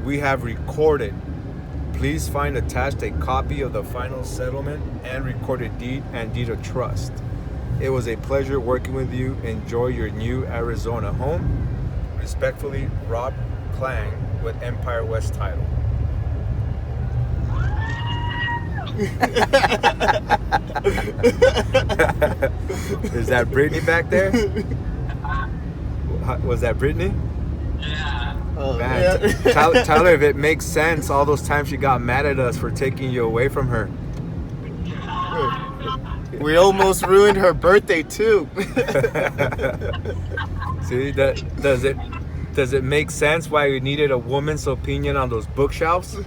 we have recorded. Please find attached a copy of the final settlement and recorded deed and deed of trust. It was a pleasure working with you. Enjoy your new Arizona home. Respectfully, Rob Clang with Empire West Title. Is that Brittany back there? Was that Brittany? Yeah. Oh, Man, yeah. tell her if it makes sense all those times she got mad at us for taking you away from her. We almost ruined her birthday too. See, does it make sense why we needed a woman's opinion on those bookshelves?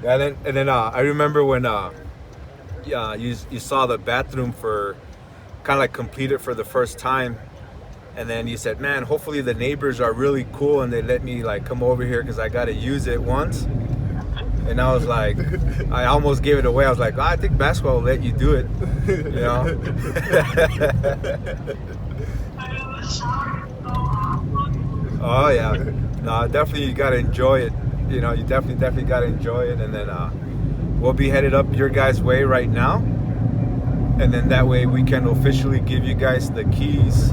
And then I remember when you saw the bathroom for kind of like completed for the first time, and then you said, man, hopefully the neighbors are really cool and they let me like come over here because I got to use it once. And I was like, I almost gave it away. I was like, I think Maxwell will let you do it, you know. Oh yeah, no, definitely you gotta enjoy it. You know, you definitely gotta enjoy it. And then we'll be headed up your guys' way right now, and then that way we can officially give you guys the keys